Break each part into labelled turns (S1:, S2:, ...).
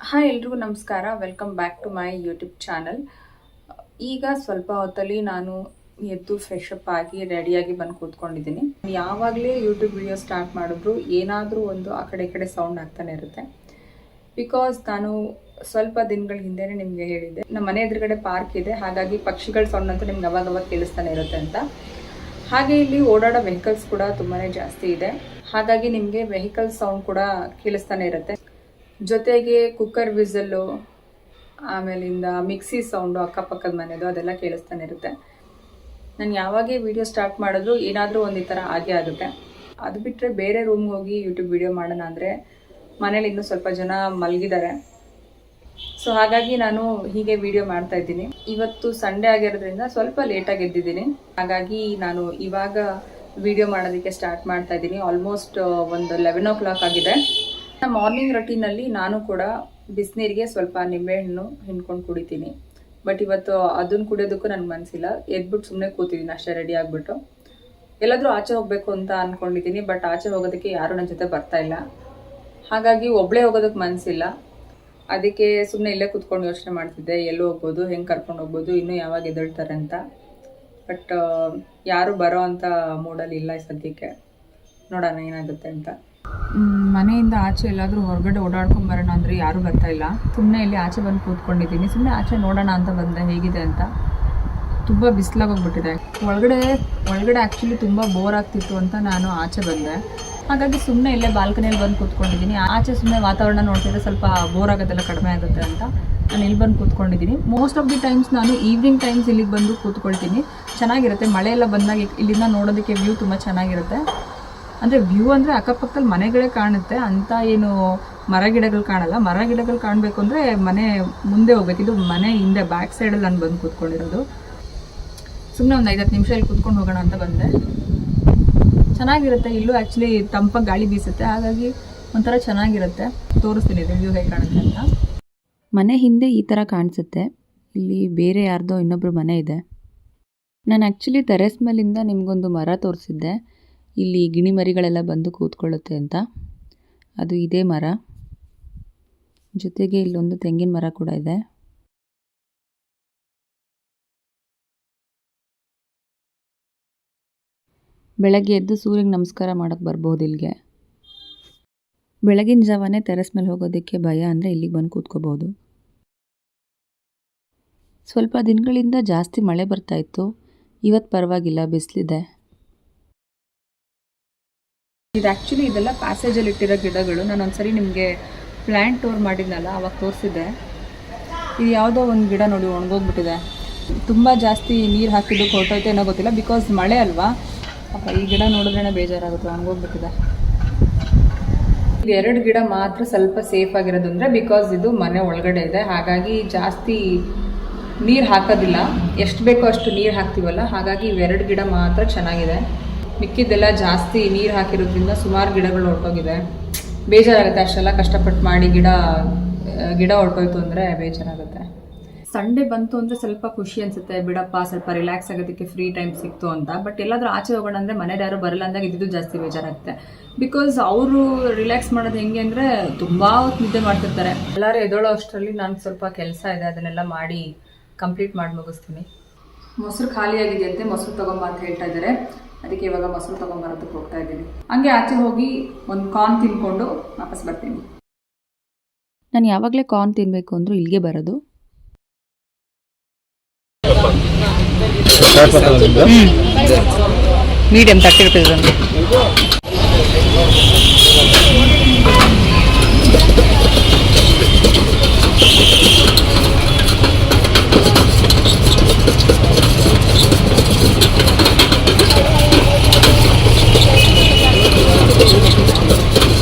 S1: Hi ಎಲ್ರಿಗೂ ನಮಸ್ಕಾರ. Welcome back to my YouTube channel. ಈಗ ಸ್ವಲ್ಪ ಹೊತ್ತಲ್ಲಿ ನಾನು ಎದ್ದು ಫ್ರೆಶ್ ಅಪ್ ಆಗಿ ರೆಡಿಯಾಗಿ ಬಂದು ಕೂತ್ಕೊಂಡಿದ್ದೀನಿ. ಯಾವಾಗಲೇ ಯೂಟ್ಯೂಬ್ ವಿಡಿಯೋ ಸ್ಟಾರ್ಟ್ ಮಾಡಿದ್ರು ಏನಾದರೂ ಒಂದು ಆ ಕಡೆ ಈ ಕಡೆ ಸೌಂಡ್ ಆಗ್ತಾನೆ ಇರುತ್ತೆ. ಬಿಕಾಸ್ ನಾನು ಸ್ವಲ್ಪ ದಿನಗಳ ಹಿಂದೆನೇ ನಿಮಗೆ ಹೇಳಿದ್ದೆ, ನಮ್ಮ ಮನೆ ಎದುರುಗಡೆ ಪಾರ್ಕ್ ಇದೆ, ಹಾಗಾಗಿ ಪಕ್ಷಿಗಳ ಸೌಂಡ್ ಅಂತ ನಿಮ್ಗೆ ಅವಾಗ ಕೇಳಿಸ್ತಾನೆ ಇರುತ್ತೆ ಅಂತ. ಹಾಗೆ ಇಲ್ಲಿ ಓಡಾಡೋ ವೆಹಿಕಲ್ಸ್ ಕೂಡ ತುಂಬಾ ಜಾಸ್ತಿ ಇದೆ, ಹಾಗಾಗಿ ನಿಮಗೆ ವೆಹಿಕಲ್ ಸೌಂಡ್ ಕೂಡ ಕೇಳಿಸ್ತಾನೆ ಇರುತ್ತೆ. ಜೊತೆಗೆ ಕುಕ್ಕರ್ ವಿಸಲ್ಲು, ಆಮೇಲಿಂದ ಮಿಕ್ಸಿ ಸೌಂಡು, ಅಕ್ಕಪಕ್ಕದ ಮನೆಯದು ಅದೆಲ್ಲ ಕೇಳಿಸ್ತಾನೆ ಇರುತ್ತೆ. ನಾನು ಯಾವಾಗೇ ವಿಡಿಯೋ ಸ್ಟಾರ್ಟ್ ಮಾಡಿದ್ರು ಏನಾದರೂ ಒಂದು ಈ ಥರ ಆಗೇ ಆಗುತ್ತೆ. ಅದು ಬಿಟ್ಟರೆ ಬೇರೆ ರೂಮ್ಗೆ ಹೋಗಿ ಯೂಟ್ಯೂಬ್ ವಿಡಿಯೋ ಮಾಡೋಣ ಅಂದರೆ ಮನೇಲಿ ಇನ್ನೂ ಸ್ವಲ್ಪ ಜನ ಮಲಗಿದ್ದಾರೆ. ಸೊ ಹಾಗಾಗಿ ನಾನು ಹೀಗೆ ವಿಡಿಯೋ ಮಾಡ್ತಾ ಇದ್ದೀನಿ. ಇವತ್ತು ಸಂಡೇ ಆಗಿರೋದ್ರಿಂದ ಸ್ವಲ್ಪ ಲೇಟಾಗಿ ಎದ್ದಿದ್ದೀನಿ, ಹಾಗಾಗಿ ನಾನು ಇವಾಗ ವಿಡಿಯೋ ಮಾಡೋದಕ್ಕೆ ಸ್ಟಾರ್ಟ್ ಮಾಡ್ತಾ ಇದ್ದೀನಿ. ಆಲ್ಮೋಸ್ಟ್ ಒಂದು 11 o'clock ಆಗಿದೆ. ಮಾರ್ನಿಂಗ್ ರೊಟೀನಲ್ಲಿ ನಾನು ಕೂಡ ಬಿಸಿನೀರಿಗೆ ಸ್ವಲ್ಪ ನಿಂಬೆಹಣ್ಣು ಹಿಂಡ್ಕೊಂಡು ಕುಡಿತೀನಿ. ಬಟ್ ಇವತ್ತು ಅದನ್ನು ಕುಡಿಯೋದಕ್ಕೂ ನನಗೆ ಮನಸ್ಸಿಲ್ಲ. ಎದ್ಬಿಟ್ಟು ಸುಮ್ಮನೆ ಕೂತಿದ್ದೀನಿ ಅಷ್ಟೇ, ರೆಡಿ ಆಗಿಬಿಟ್ಟು. ಎಲ್ಲಾದರೂ ಆಚೆ ಹೋಗಬೇಕು ಅಂತ ಅಂದ್ಕೊಂಡಿದ್ದೀನಿ, ಬಟ್ ಆಚೆ ಹೋಗೋದಕ್ಕೆ ಯಾರೂ ನನ್ನ ಜೊತೆ ಬರ್ತಾ ಇಲ್ಲ. ಹಾಗಾಗಿ ಒಬ್ಬಳೇ ಹೋಗೋದಕ್ಕೆ ಮನಸ್ಸಿಲ್ಲ. ಅದಕ್ಕೆ ಸುಮ್ಮನೆ ಇಲ್ಲೇ ಕೂತ್ಕೊಂಡು ಯೋಚನೆ ಮಾಡ್ತಿದ್ದೆ, ಎಲ್ಲೂ ಹೋಗ್ಬೋದು, ಹೆಂಗೆ ಕರ್ಕೊಂಡು ಹೋಗ್ಬೋದು, ಇನ್ನೂ ಯಾವಾಗ ಎದ್ದೇಳ್ತಾರೆ ಅಂತ. ಬಟ್ ಯಾರು ಬರೋ ಅಂಥ ಮೂಡಲ್ಲಿ ಇಲ್ಲ ಸದ್ಯಕ್ಕೆ. ನೋಡೋಣ ಏನಾಗುತ್ತೆ ಅಂತ. ಮನೆಯಿಂದ ಆಚೆ ಎಲ್ಲಾದರೂ ಹೊರಗಡೆ ಓಡಾಡ್ಕೊಂಬರೋಣ ಅಂದರೆ ಯಾರೂ ಬರ್ತಾ ಇಲ್ಲ. ಸುಮ್ಮನೆ ಇಲ್ಲಿ ಆಚೆ ಬಂದು ಕೂತ್ಕೊಂಡಿದ್ದೀನಿ. ಸುಮ್ಮನೆ ಆಚೆ ನೋಡೋಣ ಅಂತ ಬಂದೆ ಹೇಗಿದೆ ಅಂತ. ತುಂಬ ಬಿಸಿಲಾಗೋಗ್ಬಿಟ್ಟಿದೆ. ಒಳಗಡೆ ಆ್ಯಕ್ಚುಲಿ ತುಂಬ ಬೋರ್ ಆಗ್ತಿತ್ತು ಅಂತ ನಾನು ಆಚೆ ಬಂದೆ. ಹಾಗಾಗಿ ಸುಮ್ಮನೆ ಇಲ್ಲೇ ಬಾಲ್ಕನಿಯಲ್ಲಿ ಬಂದು ಕೂತ್ಕೊಂಡಿದ್ದೀನಿ. ಆಚೆ ಸುಮ್ಮನೆ ವಾತಾವರಣ ನೋಡ್ತಿದ್ರೆ ಸ್ವಲ್ಪ ಬೋರ್ ಆಗೋದೆಲ್ಲ ಕಡಿಮೆ ಆಗುತ್ತೆ ಅಂತ ನಾನು ಇಲ್ಲಿ ಬಂದು ಕೂತ್ಕೊಂಡಿದ್ದೀನಿ. ಮೋಸ್ಟ್ ಆಫ್ ದಿ ಟೈಮ್ಸ್ ನಾನು ಈವ್ನಿಂಗ್ ಟೈಮ್ಸ್ ಇಲ್ಲಿಗೆ ಬಂದು ಕೂತ್ಕೊಳ್ತೀನಿ. ಚೆನ್ನಾಗಿರುತ್ತೆ. ಮಳೆ ಎಲ್ಲ ಬಂದಾಗ ಇಲ್ಲಿಂದ ನೋಡೋದಕ್ಕೆ ವ್ಯೂ ತುಂಬ ಚೆನ್ನಾಗಿರುತ್ತೆ. ಅಂದರೆ ವ್ಯೂ ಅಂದರೆ ಅಕ್ಕಪಕ್ಕದಲ್ಲಿ ಮನೆಗಳೇ ಕಾಣುತ್ತೆ, ಅಂತ ಏನು ಮರ ಗಿಡಗಳು ಕಾಣಲ್ಲ. ಮರ ಗಿಡಗಳು ಕಾಣಬೇಕು ಅಂದರೆ ಮನೆ ಮುಂದೆ ಹೋಗ್ಬೇಕು. ಇದು ಮನೆ ಹಿಂದೆ ಬ್ಯಾಕ್ ಸೈಡಲ್ಲಿ ನಾನು ಬಂದು ಕೂತ್ಕೊಂಡಿರೋದು. ಸುಮ್ಮನೆ ಒಂದು 5-10 ನಿಮಿಷ ಇಲ್ಲಿ ಕೂತ್ಕೊಂಡು ಹೋಗೋಣ ಅಂತ ಬಂದೆ. ಚೆನ್ನಾಗಿರುತ್ತೆ. ಇಲ್ಲೂ ಆ್ಯಕ್ಚುಲಿ ತಂಪಾಗಿ ಗಾಳಿ ಬೀಸುತ್ತೆ, ಹಾಗಾಗಿ ಒಂಥರ ಚೆನ್ನಾಗಿರುತ್ತೆ. ತೋರಿಸ್ತೀನಿ ವ್ಯೂ ಹೇಗೆ ಕಾಣುತ್ತೆ ಅಂತ.
S2: ಮನೆ ಹಿಂದೆ ಈ ಥರ ಕಾಣಿಸುತ್ತೆ. ಇಲ್ಲಿ ಬೇರೆ ಯಾರ್ದೋ ಇನ್ನೊಬ್ರು ಮನೆ ಇದೆ. ನಾನು ಆ್ಯಕ್ಚುಲಿ ಟೆರೆಸ್ ಮೇಲಿಂದ ನಿಮಗೊಂದು ಮರ ತೋರಿಸಿದ್ದೆ, ಇಲ್ಲಿ ಗಿಣಿ ಮರಿಗಳೆಲ್ಲ ಬಂದು ಕೂತ್ಕೊಳ್ಳುತ್ತೆ ಅಂತ. ಅದು ಇದೇ ಮರ. ಜೊತೆಗೆ ಇಲ್ಲೊಂದು ತೆಂಗಿನ ಮರ ಕೂಡ ಇದೆ. ಬೆಳಗ್ಗೆ ಎದ್ದು ಸೂರ್ಯಗೆ ನಮಸ್ಕಾರ ಮಾಡೋಕ್ಕೆ ಬರ್ಬೋದು ಇಲ್ಲಿಗೆ. ಬೆಳಗಿನ ಜಾವನೇ ಟೆರೆಸ್ ಮೇಲೆ ಹೋಗೋದಕ್ಕೆ ಭಯ ಅಂದರೆ ಇಲ್ಲಿಗೆ ಬಂದು ಕೂತ್ಕೋಬೋದು. ಸ್ವಲ್ಪ ದಿನಗಳಿಂದ ಜಾಸ್ತಿ ಮಳೆ ಬರ್ತಾಯಿತ್ತು. ಇವತ್ತು ಪರವಾಗಿಲ್ಲ, ಬಿಸಿಲಿದೆ.
S1: ಇದು ಆ್ಯಕ್ಚುಲಿ ಇದೆಲ್ಲ ಪ್ಯಾಸೇಜಲ್ಲಿ ಇಟ್ಟಿರೋ ಗಿಡಗಳು. ನಾನು ಒಂದ್ಸರಿ ನಿಮಗೆ ಪ್ಲ್ಯಾಂಟ್ ಟೂರ್ ಮಾಡಿದ್ನಲ್ಲ, ಅವಾಗ ತೋರಿಸಿದ್ದೆ. ಇದು ಯಾವುದೋ ಒಂದು ಗಿಡ ನೋಡಿ ಒಣಗೋಗ್ಬಿಟ್ಟಿದೆ. ತುಂಬ ಜಾಸ್ತಿ ನೀರು ಹಾಕಿದ್ದಕ್ಕೆ ಹೊರಟೋಯ್ತು ಏನೋ ಗೊತ್ತಿಲ್ಲ, ಬಿಕಾಸ್ ಮಳೆ ಅಲ್ವಾ. ಈ ಗಿಡ ನೋಡಿದ್ರೇ ಬೇಜಾರಾಗುತ್ತೆ, ಒಣಗೋಗ್ಬಿಟ್ಟಿದೆ. ಇದು 2 ಗಿಡ ಮಾತ್ರ ಸ್ವಲ್ಪ ಸೇಫ್ ಆಗಿರೋದು ಅಂದರೆ ಬಿಕಾಸ್ ಇದು ಮನೆ ಒಳಗಡೆ ಇದೆ, ಹಾಗಾಗಿ ಜಾಸ್ತಿ ನೀರು ಹಾಕೋದಿಲ್ಲ. ಎಷ್ಟು ಬೇಕೋ ಅಷ್ಟು ನೀರು ಹಾಕ್ತೀವಲ್ಲ, ಹಾಗಾಗಿ ಇವೆರಡು ಗಿಡ ಮಾತ್ರ ಚೆನ್ನಾಗಿದೆ. ಮಿಕ್ಕಿದ್ದೆಲ್ಲ ಜಾಸ್ತಿ ನೀರು ಹಾಕಿರೋದ್ರಿಂದ ಸುಮಾರು ಗಿಡಗಳು ಹೊರಟೋಗಿದೆ. ಬೇಜಾರಾಗುತ್ತೆ. ಅಷ್ಟೆಲ್ಲ ಕಷ್ಟಪಟ್ಟು ಮಾಡಿ ಗಿಡ ಹೊರಟೋಯ್ತು ಅಂದರೆ ಬೇಜಾರಾಗುತ್ತೆ. ಸಂಡೇ ಬಂತು ಅಂದರೆ ಸ್ವಲ್ಪ ಖುಷಿ ಅನಿಸುತ್ತೆ, ಬಿಡಪ್ಪ ಸ್ವಲ್ಪ ರಿಲ್ಯಾಕ್ಸ್ ಆಗೋದಕ್ಕೆ ಫ್ರೀ ಟೈಮ್ ಸಿಕ್ತು ಅಂತ. ಬಟ್ ಎಲ್ಲಾದರೂ ಆಚೆ ಹೋಗೋಣ ಅಂದರೆ ಮನೇಲಿ ಯಾರು ಬರಲ್ಲ ಅಂದಾಗ ಇದ್ದು ಜಾಸ್ತಿ ಬೇಜಾರಾಗುತ್ತೆ. ಬಿಕಾಸ್ ಅವರು ರಿಲ್ಯಾಕ್ಸ್ ಮಾಡೋದು ಹೆಂಗೆ ಅಂದರೆ ತುಂಬ ಹೊತ್ತು ನಿದ್ದೆ ಮಾಡ್ತಿರ್ತಾರೆ. ಎಲ್ಲರೂ ಎದೋಳೋ ಅಷ್ಟರಲ್ಲಿ ನಾನು ಸ್ವಲ್ಪ ಕೆಲಸ ಇದೆ, ಅದನ್ನೆಲ್ಲ ಮಾಡಿ ಕಂಪ್ಲೀಟ್ ಮಾಡಿ ಮುಗಿಸ್ತೀನಿ. ಮೊಸರು ಖಾಲಿ ಆಗಿದೆಯಂತೆ, ಮೊಸರು ತೊಗೊಂಬ ಅಂತ ಹೇಳ್ತಾ ಇದ್ದಾರೆ. ಅದಕ್ಕೆ ಇವಾಗ ಮೊಸರು ತೊಗೊಂಬರೋದಕ್ಕೆ ಹೋಗ್ತಾ ಇದ್ದೀನಿ. ಹಂಗೆ ಆಚೆ ಹೋಗಿ ಒಂದು ಕಾರ್ನ್ ತಿನ್ಕೊಂಡು ವಾಪಸ್ ಬರ್ತೀನಿ.
S2: ನಾನು ಯಾವಾಗಲೇ ಕಾರ್ನ್ ತಿನ್ನಬೇಕು ಅಂದರೂ ಇಲ್ಲಿಗೆ ಬರೋದು.
S1: ಮೀಡಿಯಂ 30 ರೂಪೀಸ್ ಅಂತ.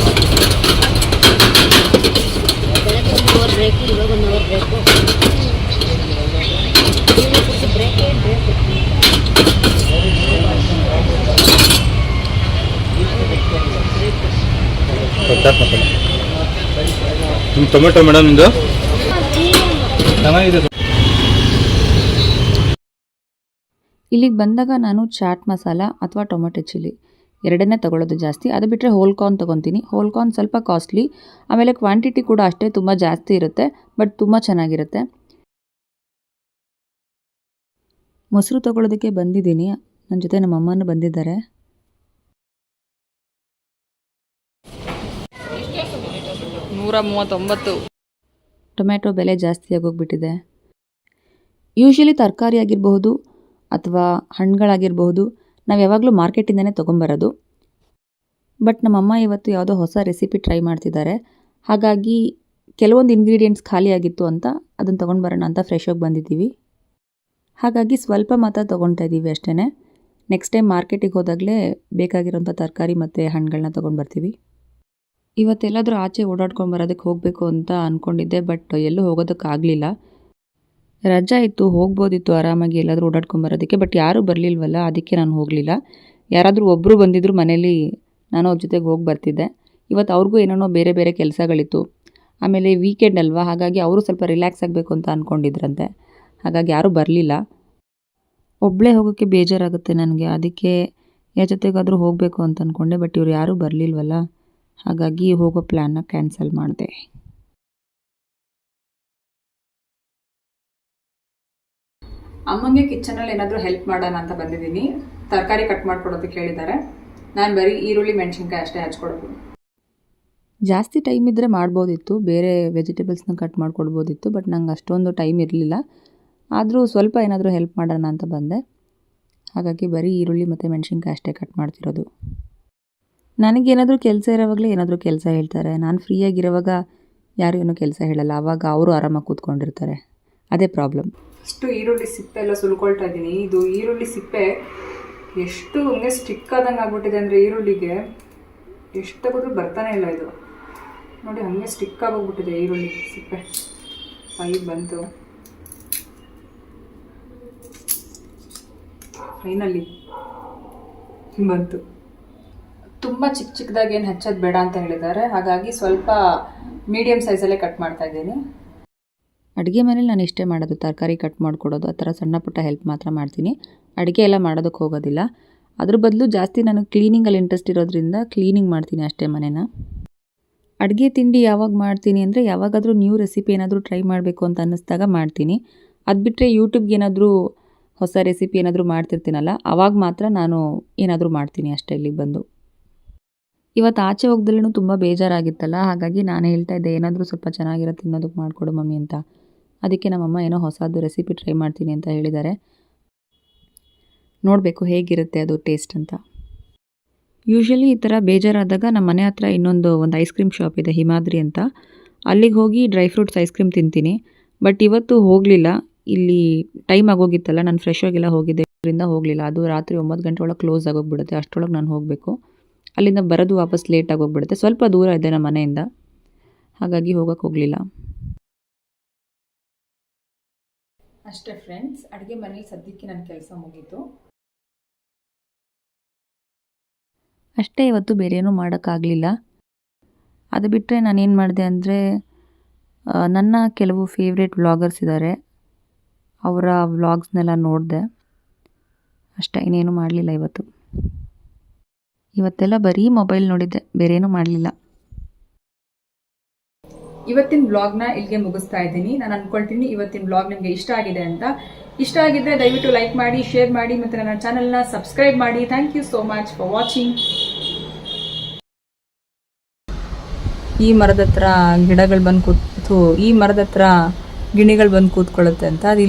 S3: ಟೊಮೆಟೊ ಮೇಡಮ್ ಇದು ಚೆನ್ನಾಗಿದೆ.
S2: ಇಲ್ಲಿಗೆ ಬಂದಾಗ ನಾನು ಚಾಟ್ ಮಸಾಲ ಅಥವಾ ಟೊಮೆಟೊ ಚಿಲ್ಲಿ ಎರಡನ್ನೇ ತೊಗೊಳ್ಳೋದು ಜಾಸ್ತಿ. ಅದು ಬಿಟ್ಟರೆ ಹೋಲ್ ಕಾರ್ನ್ ತೊಗೊತೀನಿ. ಹೋಲ್ ಕಾರ್ನ್ ಸ್ವಲ್ಪ ಕಾಸ್ಟ್ಲಿ, ಆಮೇಲೆ ಕ್ವಾಂಟಿಟಿ ಕೂಡ ಅಷ್ಟೇ ತುಂಬ ಜಾಸ್ತಿ ಇರುತ್ತೆ, ಬಟ್ ತುಂಬ ಚೆನ್ನಾಗಿರುತ್ತೆ. ಮೊಸರು ತೊಗೊಳ್ಳೋದಕ್ಕೆ ಬಂದಿದ್ದೀನಿ. ನನ್ನ ಜೊತೆ ನಮ್ಮ ಅಮ್ಮನೂ ಬಂದಿದ್ದಾರೆ.
S1: $139.
S2: ಟೊಮ್ಯಾಟೊ ಬೆಲೆ ಜಾಸ್ತಿ ಆಗೋಗ್ಬಿಟ್ಟಿದೆ. ಯೂಶ್ವಲಿ ತರಕಾರಿ ಆಗಿರಬಹುದು ಅಥವಾ ಹಣ್ಣುಗಳಾಗಿರಬಹುದು, ನಾವು ಯಾವಾಗಲೂ ಮಾರ್ಕೆಟಿಂದನೇ ತೊಗೊಂಬರೋದು. ಬಟ್ ನಮ್ಮಮ್ಮ ಇವತ್ತು ಯಾವುದೋ ಹೊಸ ರೆಸಿಪಿ ಟ್ರೈ ಮಾಡ್ತಿದ್ದಾರೆ. ಹಾಗಾಗಿ ಕೆಲವೊಂದು ಇಂಗ್ರೀಡಿಯೆಂಟ್ಸ್ ಖಾಲಿಯಾಗಿತ್ತು ಅಂತ ಅದನ್ನು ತೊಗೊಂಡು ಬರೋಣ ಅಂತ ಫ್ರೆಶಾಗಿ ಬಂದಿದ್ದೀವಿ. ಹಾಗಾಗಿ ಸ್ವಲ್ಪ ಮಾತ್ರ ತೊಗೊಳ್ತಾ ಇದ್ದೀವಿ ಅಷ್ಟೇ. ನೆಕ್ಸ್ಟ್ ಟೈಮ್ ಮಾರ್ಕೆಟಿಗೆ ಹೋದಾಗಲೇ ಬೇಕಾಗಿರೋಂಥ ತರಕಾರಿ ಮತ್ತು ಹಣ್ಣುಗಳನ್ನ ತೊಗೊಂಡು ಬರ್ತೀವಿ. ಇವತ್ತೆಲ್ಲಾದರೂ ಆಚೆ ಓಡಾಡ್ಕೊಂಡು ಬರೋದಕ್ಕೆ ಹೋಗಬೇಕು ಅಂತ ಅಂದ್ಕೊಂಡಿದ್ದೆ, ಬಟ್ ಎಲ್ಲೂ ಹೋಗೋದಕ್ಕಾಗಲಿಲ್ಲ. ರಜಾ ಇತ್ತು, ಹೋಗ್ಬೋದಿತ್ತು ಆರಾಮಾಗಿ ಎಲ್ಲಾದರೂ ಓಡಾಡ್ಕೊಂಬರೋದಕ್ಕೆ, ಬಟ್ ಯಾರೂ ಬರಲಿಲ್ವಲ್ಲ, ಅದಕ್ಕೆ ನಾನು ಹೋಗಲಿಲ್ಲ. ಯಾರಾದರೂ ಒಬ್ಬರು ಬಂದಿದ್ದರು ಮನೇಲಿ, ನಾನು ಅವ್ರ ಜೊತೆಗೆ ಹೋಗಿ ಬರ್ತಿದ್ದೆ. ಇವತ್ತು ಅವ್ರಿಗೂ ಏನೇನೋ ಬೇರೆ ಬೇರೆ ಕೆಲಸಗಳಿತ್ತು. ಆಮೇಲೆ ವೀಕೆಂಡ್ ಅಲ್ವಾ, ಹಾಗಾಗಿ ಅವರು ಸ್ವಲ್ಪ ರಿಲ್ಯಾಕ್ಸ್ ಆಗಬೇಕು ಅಂತ ಅಂದ್ಕೊಂಡಿದ್ರಂತೆ. ಹಾಗಾಗಿ ಯಾರೂ ಬರಲಿಲ್ಲ. ಒಬ್ಬಳೇ ಹೋಗೋಕ್ಕೆ ಬೇಜಾರಾಗುತ್ತೆ ನನಗೆ, ಅದಕ್ಕೆ ಯಾರ ಜೊತೆಗಾದರೂ ಹೋಗಬೇಕು ಅಂತ ಅಂದ್ಕೊಂಡೆ. ಬಟ್ ಇವ್ರು ಯಾರೂ ಬರಲಿಲ್ವಲ್ಲ, ಹಾಗಾಗಿ ಹೋಗೋ ಪ್ಲ್ಯಾನ್ನ ಕ್ಯಾನ್ಸಲ್ ಮಾಡಿದೆ.
S1: ಅಮ್ಮಂಗೆ ಕಿಚನಲ್ಲಿ ಏನಾದರೂ ಹೆಲ್ಪ್ ಮಾಡೋಣ ಅಂತ ಬಂದಿದ್ದೀನಿ. ತರಕಾರಿ ಕಟ್ ಮಾಡ್ಕೊಡೋದಕ್ಕೆ ಹೇಳಿದ್ದಾರೆ. ನಾನು ಬರೀ ಈರುಳ್ಳಿ ಮೆಣಸಿನ್ಕಾಯಿ ಅಷ್ಟೇ ಹಚ್ಕೊಡೋದು.
S2: ಜಾಸ್ತಿ ಟೈಮ್ ಇದ್ದರೆ ಮಾಡ್ಬೋದಿತ್ತು, ಬೇರೆ ವೆಜಿಟೇಬಲ್ಸ್ನ ಕಟ್ ಮಾಡ್ಕೊಡ್ಬೋದಿತ್ತು, ಬಟ್ ನಂಗೆ ಅಷ್ಟೊಂದು ಟೈಮ್ ಇರಲಿಲ್ಲ. ಆದರೂ ಸ್ವಲ್ಪ ಏನಾದರೂ ಹೆಲ್ಪ್ ಮಾಡೋಣ ಅಂತ ಬಂದೆ. ಹಾಗಾಗಿ ಬರೀ ಈರುಳ್ಳಿ ಮತ್ತು ಮೆಣಸಿನ್ಕಾಯಿ ಅಷ್ಟೇ ಕಟ್ ಮಾಡ್ತಿರೋದು. ನನಗೇನಾದರೂ ಕೆಲಸ ಇರೋವಾಗಲೇ ಏನಾದರೂ ಕೆಲಸ ಹೇಳ್ತಾರೆ. ನಾನು ಫ್ರೀಯಾಗಿರೋವಾಗ ಯಾರು ಏನೂ ಕೆಲಸ ಹೇಳಲ್ಲ. ಆವಾಗ ಅವರು ಆರಾಮಾಗಿ ಕೂತ್ಕೊಂಡಿರ್ತಾರೆ. ಅದೇ ಪ್ರಾಬ್ಲಮ್.
S1: ಇಷ್ಟು ಈರುಳ್ಳಿ ಸಿಪ್ಪೆ ಎಲ್ಲ ಸುಲ್ಕೊಳ್ತಾ ಇದ್ದೀನಿ. ಇದು ಈರುಳ್ಳಿ ಸಿಪ್ಪೆ ಎಷ್ಟು ಹಂಗೆ ಸ್ಟಿಕ್ ಆದಂಗೆ ಆಗ್ಬಿಟ್ಟಿದೆ ಅಂದರೆ ಈರುಳ್ಳಿಗೆ ಎಷ್ಟು ತೆಗೆದ್ರೂ ಬರ್ತಾನೆ ಇಲ್ಲ ಇದು. ನೋಡಿ ಹಾಗೆ ಸ್ಟಿಕ್ ಆಗೋಗ್ಬಿಟ್ಟಿದೆ ಈರುಳ್ಳಿ ಸಿಪ್ಪೆ. ಈಗ ಬಂತು ಫೈನಲಿ ಬಂತು. ತುಂಬ ಚಿಕ್ಕ ಚಿಕ್ಕದಾಗಿ ಏನು ಹೆಚ್ಚೋದು ಬೇಡ ಅಂತ ಹೇಳಿದ್ದಾರೆ. ಹಾಗಾಗಿ ಸ್ವಲ್ಪ ಮೀಡಿಯಮ್ ಸೈಜಲ್ಲೇ ಕಟ್ ಮಾಡ್ತಾ ಇದ್ದೀನಿ.
S2: ಅಡುಗೆ ಮನೇಲಿ ನಾನು ಇಷ್ಟೇ ಮಾಡೋದು, ತರಕಾರಿ ಕಟ್ ಮಾಡಿಕೊಡೋದು, ಆ ಥರ ಸಣ್ಣ ಪುಟ್ಟ ಹೆಲ್ಪ್ ಮಾತ್ರ ಮಾಡ್ತೀನಿ. ಅಡುಗೆ ಎಲ್ಲ ಮಾಡೋದಕ್ಕೆ ಹೋಗೋದಿಲ್ಲ. ಅದ್ರ ಬದಲು ಜಾಸ್ತಿ ನಾನು ಕ್ಲೀನಿಂಗಲ್ಲಿ ಇಂಟ್ರೆಸ್ಟ್ ಇರೋದ್ರಿಂದ ಕ್ಲೀನಿಂಗ್ ಮಾಡ್ತೀನಿ ಅಷ್ಟೇ ಮನೇನ. ಅಡುಗೆ ತಿಂಡಿ ಯಾವಾಗ ಮಾಡ್ತೀನಿ ಅಂದರೆ, ಯಾವಾಗಾದರೂ ನ್ಯೂ ರೆಸಿಪಿ ಏನಾದರೂ ಟ್ರೈ ಮಾಡಬೇಕು ಅಂತ ಅನ್ನಿಸ್ದಾಗ ಮಾಡ್ತೀನಿ. ಅದು ಬಿಟ್ಟರೆ ಯೂಟ್ಯೂಬ್ಗೆ ಏನಾದರೂ ಹೊಸ ರೆಸಿಪಿ ಏನಾದರೂ ಮಾಡ್ತಿರ್ತೀನಲ್ಲ, ಆವಾಗ ಮಾತ್ರ ನಾನು ಏನಾದರೂ ಮಾಡ್ತೀನಿ ಅಷ್ಟೇ ಇಲ್ಲಿಗೆ ಬಂದು. ಇವತ್ತು ಆಚೆ ಹೋಗ್ದಲ್ಲೂ ತುಂಬ ಬೇಜಾರಾಗಿತ್ತಲ್ಲ, ಹಾಗಾಗಿ ನಾನು ಹೇಳ್ತಾ ಇದ್ದೆ ಏನಾದರೂ ಸ್ವಲ್ಪ ಚೆನ್ನಾಗಿರೋ ತಿನ್ನೋದಕ್ಕೆ ಮಾಡಿಕೊಡು ಮಮ್ಮಿ ಅಂತ. ಅದಕ್ಕೆ ನಮ್ಮಮ್ಮ ಏನೋ ಹೊಸದು ರೆಸಿಪಿ ಟ್ರೈ ಮಾಡ್ತೀನಿ ಅಂತ ಹೇಳಿದ್ದಾರೆ. ನೋಡಬೇಕು ಹೇಗಿರುತ್ತೆ ಅದು ಟೇಸ್ಟ್ ಅಂತ. ಯೂಶ್ವಲಿ ಈ ಥರ ಬೇಜಾರಾದಾಗ ನಮ್ಮ ಮನೆ ಹತ್ರ ಒಂದು ಐಸ್ ಕ್ರೀಮ್ ಶಾಪ್ ಇದೆ, ಹಿಮಾದ್ರಿ ಅಂತ. ಅಲ್ಲಿಗೆ ಹೋಗಿ ಡ್ರೈ ಫ್ರೂಟ್ಸ್ ಐಸ್ ಕ್ರೀಮ್ ತಿಂತೀನಿ. ಬಟ್ ಇವತ್ತು ಹೋಗಲಿಲ್ಲ, ಇಲ್ಲಿ ಟೈಮ್ ಆಗೋಗಿತ್ತಲ್ಲ, ನಾನು ಫ್ರೆಶ್ ಆಗಿಲ್ಲ ಹೋಗಿದ್ದೆ, ಅದರಿಂದ ಹೋಗಲಿಲ್ಲ. ಅದು ರಾತ್ರಿ 9 ಗಂಟೆ ಒಳಗೆ ಕ್ಲೋಸ್ ಆಗೋಗ್ಬಿಡುತ್ತೆ. ಅಷ್ಟರೊಳಗೆ ನಾನು ಹೋಗಬೇಕು. ಅಲ್ಲಿಂದ ಬರೋದು ವಾಪಸ್ ಲೇಟ್ ಆಗೋಗ್ಬಿಡುತ್ತೆ. ಸ್ವಲ್ಪ ದೂರ ಇದೆ ನಮ್ಮ ಮನೆಯಿಂದ, ಹಾಗಾಗಿ ಹೋಗೋಕ್ಕೆ ಹೋಗಲಿಲ್ಲ.
S1: ಅಷ್ಟೇ ಫ್ರೆಂಡ್ಸ್, ಅಡುಗೆ ಮನೇಲಿ ಸದ್ಯಕ್ಕೆ ನನ್ನ ಕೆಲಸ ಮುಗೀತು.
S2: ಅಷ್ಟೇ, ಇವತ್ತು ಬೇರೆ ಏನೂ ಮಾಡೋಕ್ಕಾಗಲಿಲ್ಲ. ಅದು ಬಿಟ್ಟರೆ ನಾನೇನು ಮಾಡಿದೆ ಅಂದರೆ, ನನ್ನ ಕೆಲವು ಫೇವ್ರೇಟ್ ವ್ಲಾಗರ್ಸ್ ಇದ್ದಾರೆ, ಅವರ ವ್ಲಾಗ್ಸ್ನೆಲ್ಲ ನೋಡಿದೆ ಅಷ್ಟೇ. ಇನ್ನೇನು ಮಾಡಲಿಲ್ಲ ಇವತ್ತೆಲ್ಲ ಬರೀ ಮೊಬೈಲ್ ನೋಡಿದ್ದೆ, ಬೇರೆ ಏನೂ ಮಾಡಲಿಲ್ಲ.
S1: ಇವತ್ತಿನ ಬ್ಲಾಗ್ನ ಇಲ್ಲಿಗೆ ಮುಗಿಸ್ತಾ ಇದ್ದೀನಿ. ನಾನು ಅಂದ್ಕೊಳ್ತೀನಿ ಇವತ್ತಿನ ಬ್ಲಾಗ್ ನಿಮಗೆ ಇಷ್ಟ ಆಗಿದೆ ಅಂತ. ಇಷ್ಟ ಆಗಿದ್ರೆ ದಯವಿಟ್ಟು ಲೈಕ್ ಮಾಡಿ, ಶೇರ್ ಮಾಡಿ ಮತ್ತು ನನ್ನ ಚಾನಲ್ನ ಸಬ್ಸ್ಕ್ರೈಬ್ ಮಾಡಿ. Thank you so much for watching. ಈ ಮರದ ಹತ್ರ ಗಿಡಗಳು ಬಂದು ಈ ಮರದ ಹತ್ರ ಗಿಣಿಗಳು ಬಂದು ಕೂತ್ಕೊಳ್ಳುತ್ತೆ ಅಂತ. ಅದು